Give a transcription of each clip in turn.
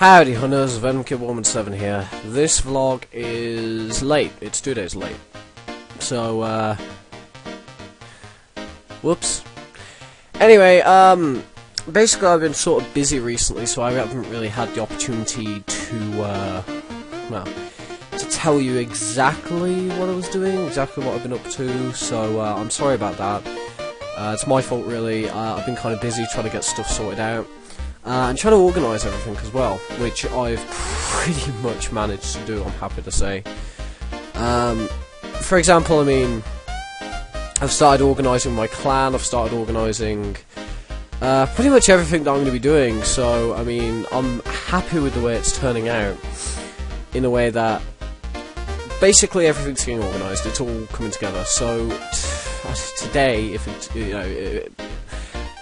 Howdy hunters, VenomKid117 here. This vlog is late, it's 2 days late. So, whoops. Anyway, basically I've been sort of busy recently, so I haven't really had the opportunity to, well, to tell you exactly what I was doing, exactly what I've been up to, so, I'm sorry about that. It's my fault really. I've been kind of busy trying to get stuff sorted out. And trying to organise everything as well, which I've pretty much managed to do, I'm happy to say. For example, I mean, I've started organising my clan, I've started organising pretty much everything that I'm going to be doing, so, I mean, I'm happy with the way it's turning out, in a way that basically everything's getting organised, it's all coming together, so today, if it's, you know,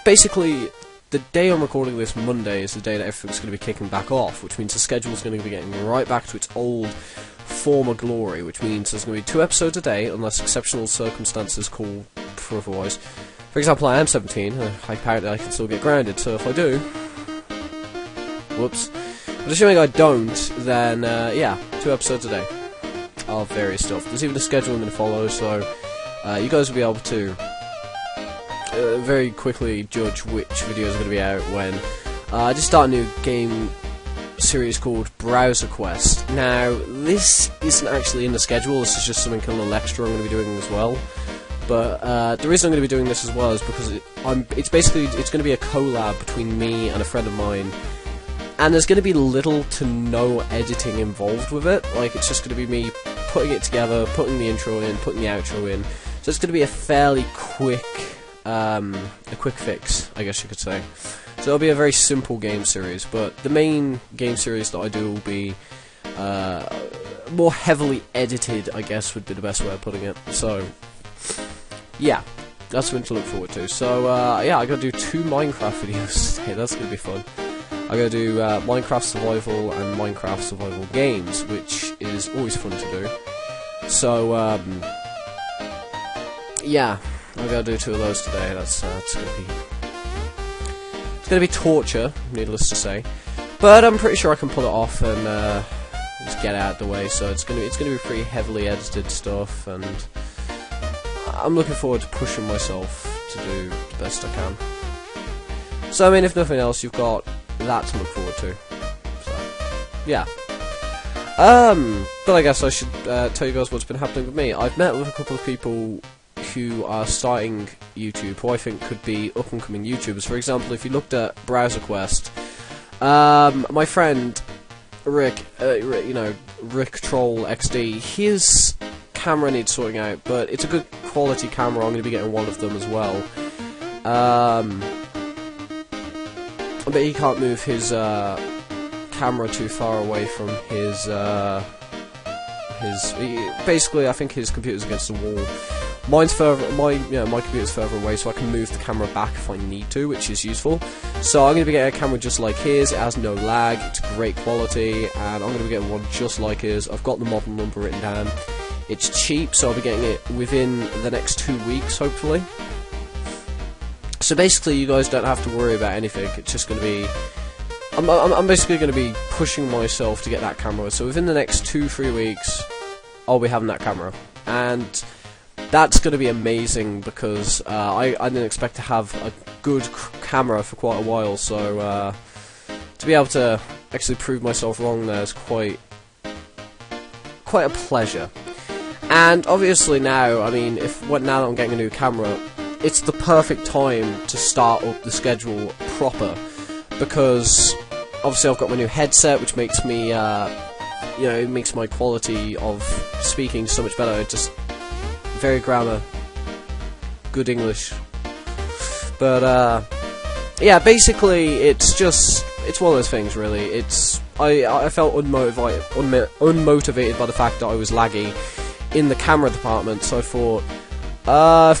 basically, the day I'm recording this, Monday, is the day that everything's going to be kicking back off, which means the schedule's going to be getting right back to its old former glory, which means there's going to be 2 episodes a day, unless exceptional circumstances call for otherwise. For example, I am 17, apparently I can still get grounded, so if I do, whoops, but assuming I don't, then, yeah, 2 episodes a day of various stuff. There's even a schedule I'm going to follow, so you guys will be able to very quickly judge which videos are going to be out when. I just started a new game series called Browser Quest. Now, this isn't actually in the schedule, this is just something a little extra I'm going to be doing as well. But the reason I'm going to be doing this as well is because it's going to be a collab between me and a friend of mine. And there's going to be little to no editing involved with it. Like, it's just going to be me putting it together, putting the intro in, putting the outro in. So it's going to be a fairly quick fix, I guess you could say. So it'll be a very simple game series, but the main game series that I do will be more heavily edited, I guess would be the best way of putting it. So, yeah, that's something to look forward to. So, yeah, I gotta do 2 Minecraft videos today, that's gonna be fun. I gotta do Minecraft Survival and Minecraft Survival Games, which is always fun to do. So, yeah, I gotta do 2 of those today. That's it's gonna be torture, needless to say. But I'm pretty sure I can pull it off and just get it out of the way. So it's gonna be pretty heavily edited stuff, and I'm looking forward to pushing myself to do the best I can. So I mean, if nothing else, you've got that to look forward to. So yeah. But I guess I should tell you guys what's been happening with me. I've met with a couple of people who are starting YouTube, who I think could be up-and-coming YouTubers. For example, if you looked at Browser Quest, my friend Rick, you know, Rick Troll XD, his camera needs sorting out, but it's a good quality camera. I'm going to be getting one of them as well. But he can't move his camera too far away from his basically, I think his computer's against the wall. Mine's further, my computer's further away, so I can move the camera back if I need to, which is useful. So I'm going to be getting a camera just like his. It has no lag, it's great quality, and I'm going to be getting one just like his. I've got the model number written down. It's cheap, so I'll be getting it within the next 2 weeks, hopefully. So basically, you guys don't have to worry about anything. It's just going to be, I'm basically going to be pushing myself to get that camera. So within the next 2-3 weeks, I'll be having that camera, and that's going to be amazing because I didn't expect to have a good camera for quite a while, so to be able to actually prove myself wrong there is quite a pleasure. And obviously now, I mean, now that I'm getting a new camera, it's the perfect time to start up the schedule proper, because obviously I've got my new headset, which makes me, you know, it makes my quality of speaking so much better. It just very grammar, good English, but yeah, basically it's one of those things really. I felt unmotivated by the fact that I was laggy in the camera department, so I thought I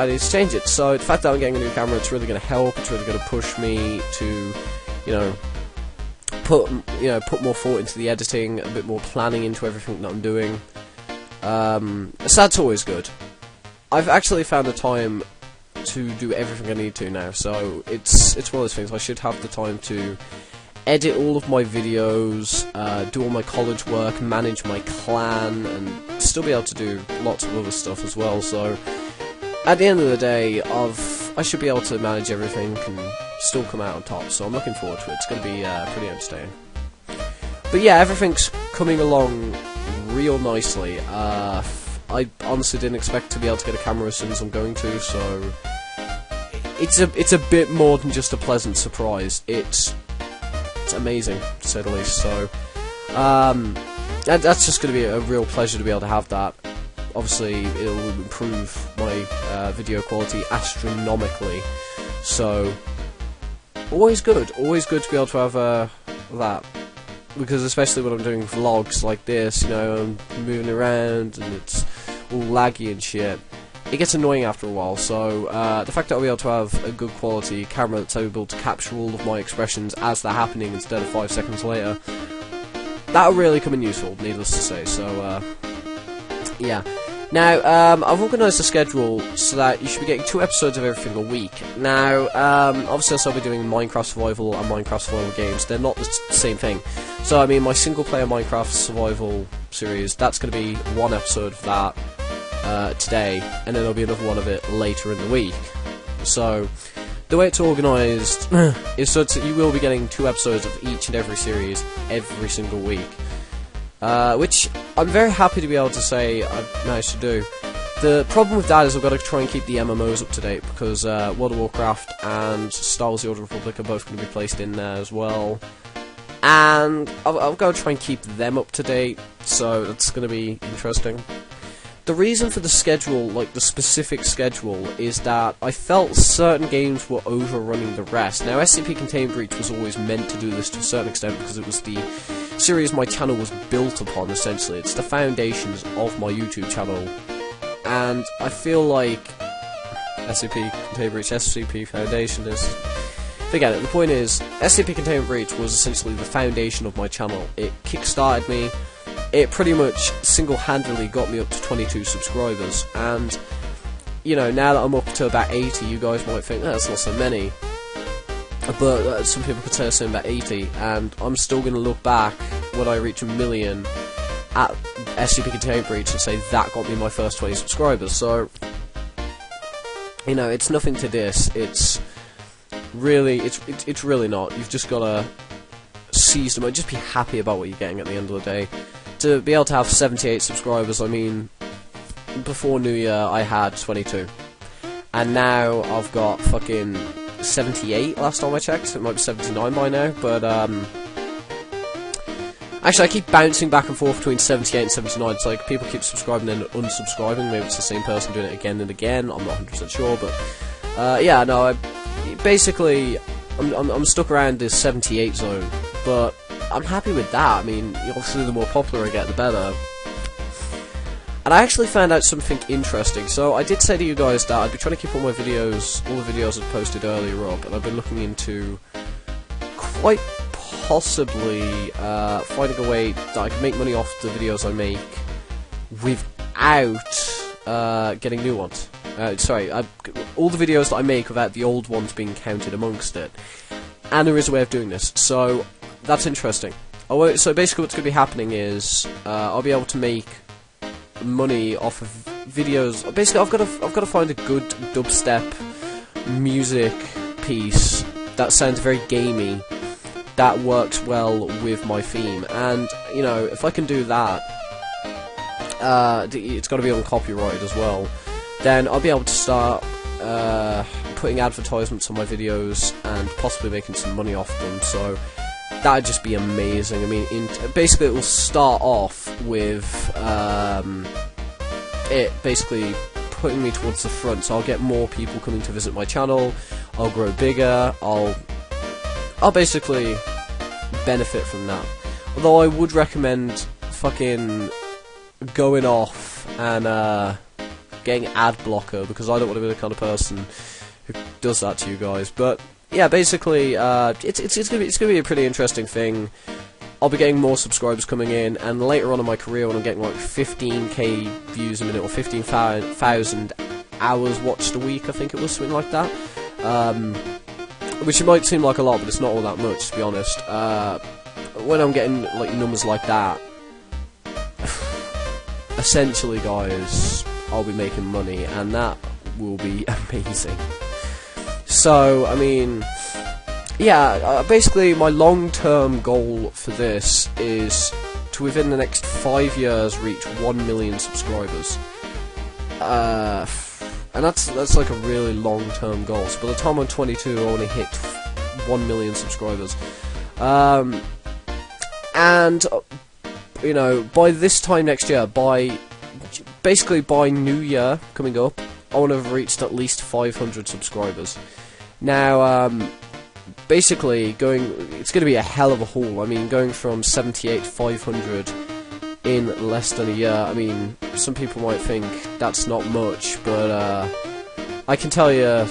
need to change it. So the fact that I'm getting a new camera, it's really going to help. It's really going to push me to, you know, put more thought into the editing, a bit more planning into everything that I'm doing. So that's always good. I've actually found the time to do everything I need to now, so it's one of those things. I should have the time to edit all of my videos, do all my college work, manage my clan, and still be able to do lots of other stuff as well. So at the end of the day, I should be able to manage everything and still come out on top. So I'm looking forward to it. It's going to be pretty entertaining. But yeah, everything's coming along real nicely. I honestly didn't expect to be able to get a camera as soon as I'm going to, so it's a bit more than just a pleasant surprise. It's amazing, to say the least. So that's just going to be a real pleasure to be able to have that. Obviously, it'll improve my video quality astronomically. So always good to be able to have that. Because especially when I'm doing vlogs like this, you know, I'm moving around and it's all laggy and shit, it gets annoying after a while. So the fact that I'll be able to have a good quality camera that's able to capture all of my expressions as they're happening instead of 5 seconds later, that'll really come in useful, needless to say. So yeah. Now, I've organised a schedule so that you should be getting 2 episodes of every single week. Now, obviously I'll be doing Minecraft Survival and Minecraft Survival games. They're not the same thing. So, I mean, my single-player Minecraft Survival series, that's going to be 1 episode of that today, and then there'll be another one of it later in the week. So, the way it's organised is so that you will be getting 2 episodes of each and every series every single week. Which I'm very happy to be able to say I've managed to do. The problem with that is I've got to try and keep the MMOs up to date, because World of Warcraft and Star Wars The Old Republic are both going to be placed in there as well. And I've got to try and keep them up to date, so that's going to be interesting. The reason for the schedule, like the specific schedule, is that I felt certain games were overrunning the rest. Now, SCP Containment Breach was always meant to do this to a certain extent because it was the series my channel was built upon, essentially. It's the foundations of my YouTube channel. And I feel like SCP Containment Breach, SCP Foundation is... Forget it, the point is, SCP Containment Breach was essentially the foundation of my channel. It kickstarted me. It pretty much single-handedly got me up to 22 subscribers, and, you know, now that I'm up to about 80, you guys might think, that's not so many, but some people could say the same about 80, and I'm still going to look back when I reach 1 million at SCP Containment Breach and say that got me my first 20 subscribers. So, you know, it's nothing to this. It's really, it's really not. You've just got to seize them and just be happy about what you're getting at the end of the day. To be able to have 78 subscribers, I mean, before New Year I had 22, and now I've got fucking 78 last time I checked. It might be 79 by now, but actually I keep bouncing back and forth between 78 and 79. It's like people keep subscribing and unsubscribing. Maybe it's the same person doing it again and again. I'm not 100% sure, but yeah, no, basically I'm stuck around this 78 zone, but I'm happy with that. I mean, obviously the more popular I get, the better. And I actually found out something interesting. So I did say to you guys that I'd be trying to keep all my videos, all the videos I've posted earlier up, and I've been looking into quite possibly finding a way that I can make money off the videos I make without getting new ones. Sorry, all the videos that I make without the old ones being counted amongst it. And there is a way of doing this. So that's interesting. So basically what's going to be happening is I'll be able to make money off of videos. Basically I've got to find a good dubstep music piece that sounds very gamey, that works well with my theme. And, you know, if I can do that, it's got to be uncopyrighted as well, then I'll be able to start putting advertisements on my videos and possibly making some money off them. So that'd just be amazing. I mean, basically it will start off with it basically putting me towards the front, so I'll get more people coming to visit my channel, I'll grow bigger, I'll basically benefit from that. Although I would recommend fucking going off and getting ad blocker, because I don't want to be the kind of person who does that to you guys. But yeah, basically, it's gonna be a pretty interesting thing. I'll be getting more subscribers coming in, and later on in my career, when I'm getting like 15k views a minute or 15,000 hours watched a week, I think it was, something like that. which it might seem like a lot, but it's not all that much, to be honest. When I'm getting like numbers like that, essentially, guys, I'll be making money, and that will be amazing. So, I mean, yeah, basically my long-term goal for this is to, within the next 5 years, reach 1 million subscribers. And that's like a really long-term goal. So by the time I'm 22, I want to hit 1 million subscribers. And you know, by this time next year, basically by New Year coming up, I want to have reached at least 500 subscribers. Now, basically, it's going to be a hell of a haul. I mean, going from 78 to 500 in less than a year. I mean, some people might think that's not much, but I can tell you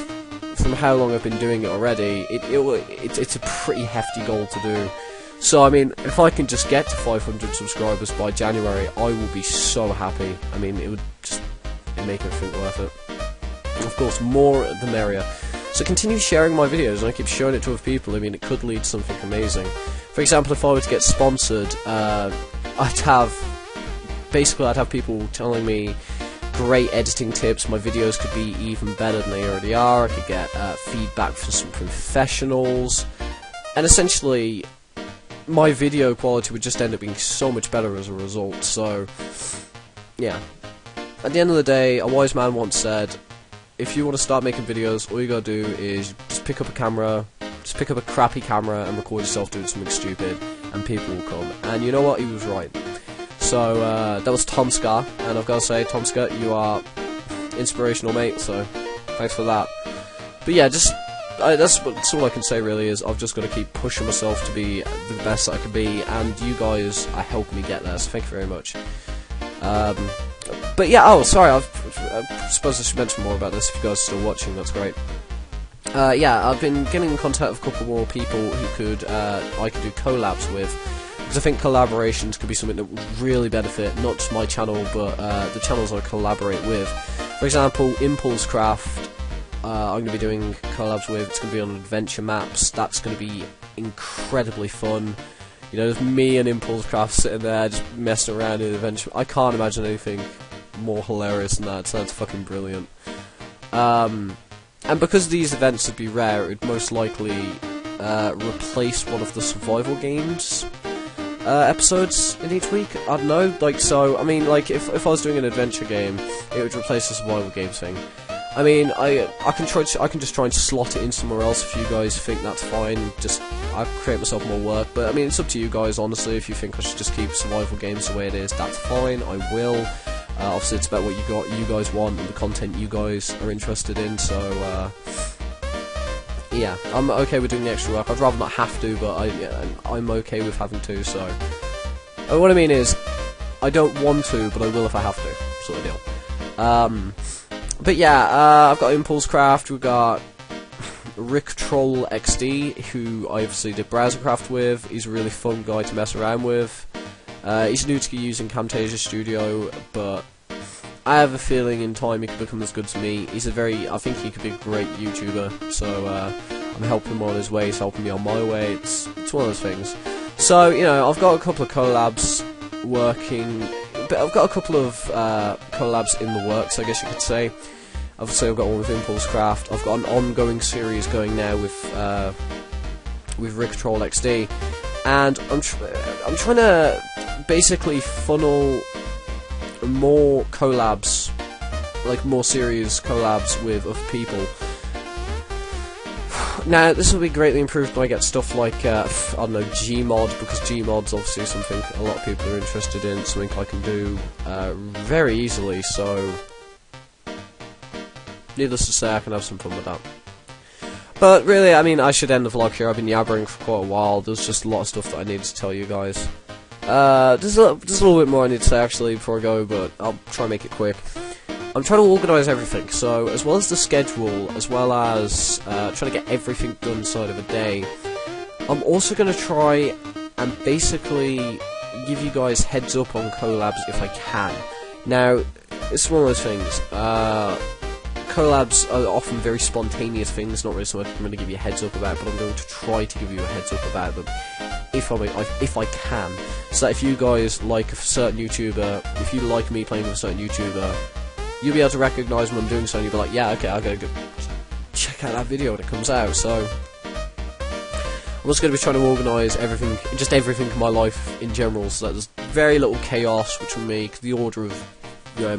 from how long I've been doing it already, it's a pretty hefty goal to do. So, I mean, if I can just get to 500 subscribers by January, I will be so happy. I mean, it'd make everything worth it. Of course, more the merrier. So continue sharing my videos, and I keep showing it to other people. I mean, it could lead to something amazing. For example, if I were to get sponsored, I'd have people telling me great editing tips. My videos could be even better than they already are. I could get feedback from some professionals, and essentially my video quality would just end up being so much better as a result. So yeah, at the end of the day, a wise man once said, if you want to start making videos, all you gotta do is just pick up a camera, just pick up a crappy camera and record yourself doing something stupid, and people will come. And you know what? He was right. So that was Tomska, and I've got to say, Tomska, you are inspirational, mate, so thanks for that. But yeah, that's all I can say really, is I've just got to keep pushing myself to be the best that I can be, and you guys are helping me get there, so thank you very much. But yeah, oh, sorry, I suppose I should mention more about this. If you guys are still watching, that's great. Yeah, I've been getting in contact with a couple more people who I could do collabs with, because I think collaborations could be something that would really benefit not just my channel, but the channels I collaborate with. For example, Impulse Craft, I'm going to be doing collabs with. It's going to be on adventure maps. That's going to be incredibly fun. You know, there's me and Impulse Craft sitting there just messing around in adventure. I can't imagine anything more hilarious than that. So that's fucking brilliant. And because these events would be rare, it would most likely replace one of the survival games episodes in each week. I don't know, like, so, I mean, like, if I was doing an adventure game, it would replace the survival games thing. I mean, I can just try and slot it in somewhere else if you guys think that's fine. I create myself more work, but I mean, it's up to you guys, honestly. If you think I should just keep survival games the way it is, that's fine, I will. Obviously, it's about what you guys want and the content you guys are interested in, so, yeah, I'm okay with doing the extra work. I'd rather not have to, but I'm okay with having to, so. What I mean is, I don't want to, but I will if I have to, sort of deal. But yeah, I've got Impulse Craft, we've got Rick Troll XD, who I obviously did Browsercraft with. He's a really fun guy to mess around with. He's new to using Camtasia Studio, but I have a feeling in time he could become as good as me. I think he could be a great YouTuber, so I'm helping him on his way, he's helping me on my way. It's one of those things. So, you know, I've got a couple of collabs working. But I've got a couple of collabs in the works, I guess you could say. Obviously, I've got one with Impulse Craft. I've got an ongoing series going now with Rick Troll XD, and I'm trying to basically funnel more collabs, like more serious collabs with other people. Now, this will be greatly improved when I get stuff like, I don't know, Gmod, because Gmod's obviously something a lot of people are interested in, something I can do very easily, so needless to say, I can have some fun with that. But really, I mean, I should end the vlog here. I've been yabbering for quite a while. There's just a lot of stuff that I needed to tell you guys. There's a little bit more I need to say, actually, before I go, but I'll try and make it quick. I'm trying to organise everything, so as well as the schedule, as well as trying to get everything done inside of a day, I'm also going to try and basically give you guys heads up on collabs if I can. Now, it's one of those things, collabs are often very spontaneous things, not really something I'm going to give you a heads up about, but I'm going to try to give you a heads up about them if I can. So that if you guys like a certain YouTuber, if you like me playing with a certain YouTuber, you'll be able to recognise when I'm doing something. You'll be like, yeah, okay, I'll go check out that video when it comes out. So I'm also going to be trying to organise everything, just everything in my life in general, so that there's very little chaos, which will make the order of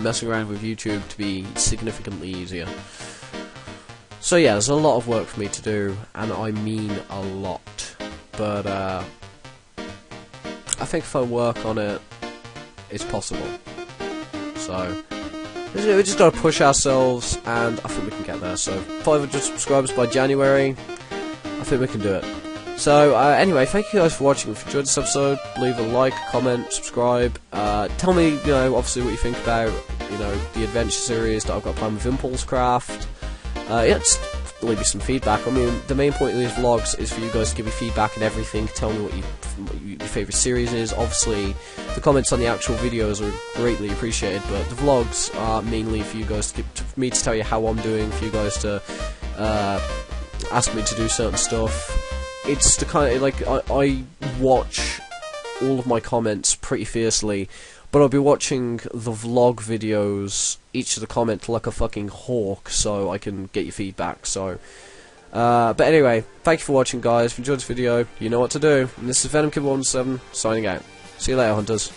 messing around with YouTube to be significantly easier. So yeah, there's a lot of work for me to do, and I mean a lot. But I think if I work on it, it's possible. So we just gotta push ourselves, and I think we can get there. So 500 subscribers by January, I think we can do it. So anyway, thank you guys for watching. If you enjoyed this episode, leave a like, comment, subscribe. Tell me, obviously what you think about, the adventure series that I've got planned with Impulse Craft. Yeah, just leave me some feedback. I mean, the main point of these vlogs is for you guys to give me feedback and everything. Tell me what your favourite series is. Obviously, the comments on the actual videos are greatly appreciated, but the vlogs are mainly for you guys for me to tell you how I'm doing, for you guys to ask me to do certain stuff. It's the kind of, I watch all of my comments pretty fiercely, but I'll be watching the vlog videos, each of the comments like a fucking hawk, so I can get your feedback. So, but anyway, thank you for watching, guys. If you enjoyed this video, you know what to do. And this is VenomKid117 signing out. See you later, hunters.